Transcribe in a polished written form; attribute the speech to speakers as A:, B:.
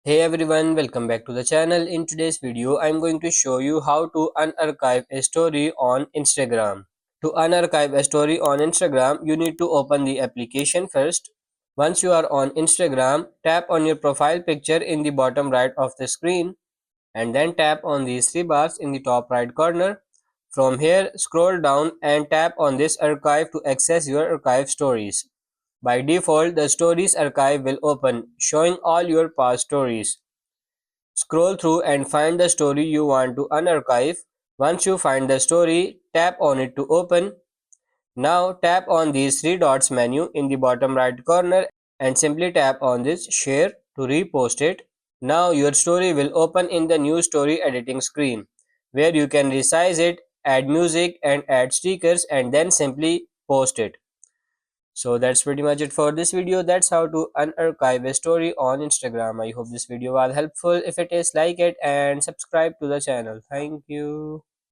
A: Hey everyone, welcome back to the channel. In today's video, I'm going to show you how to unarchive a story on Instagram. To unarchive a story on Instagram, you need to open the application first. Once you are on Instagram, tap on your profile picture in the bottom right of the screen and then tap on these three bars in the top right corner. From here, scroll down and tap on this archive to access your archive stories. By default, the Stories archive will open, showing all your past stories. Scroll through and find the story you want to unarchive. Once you find the story, tap on it to open. Now tap on these three dots menu in the bottom right corner and simply tap on this share to repost it. Now your story will open in the new story editing screen where you can resize it, add music and add stickers and then simply post it. So that's pretty much it for this video. That's how to unarchive a story on Instagram. I hope this video was helpful. If it is, like it and subscribe to the channel. Thank you.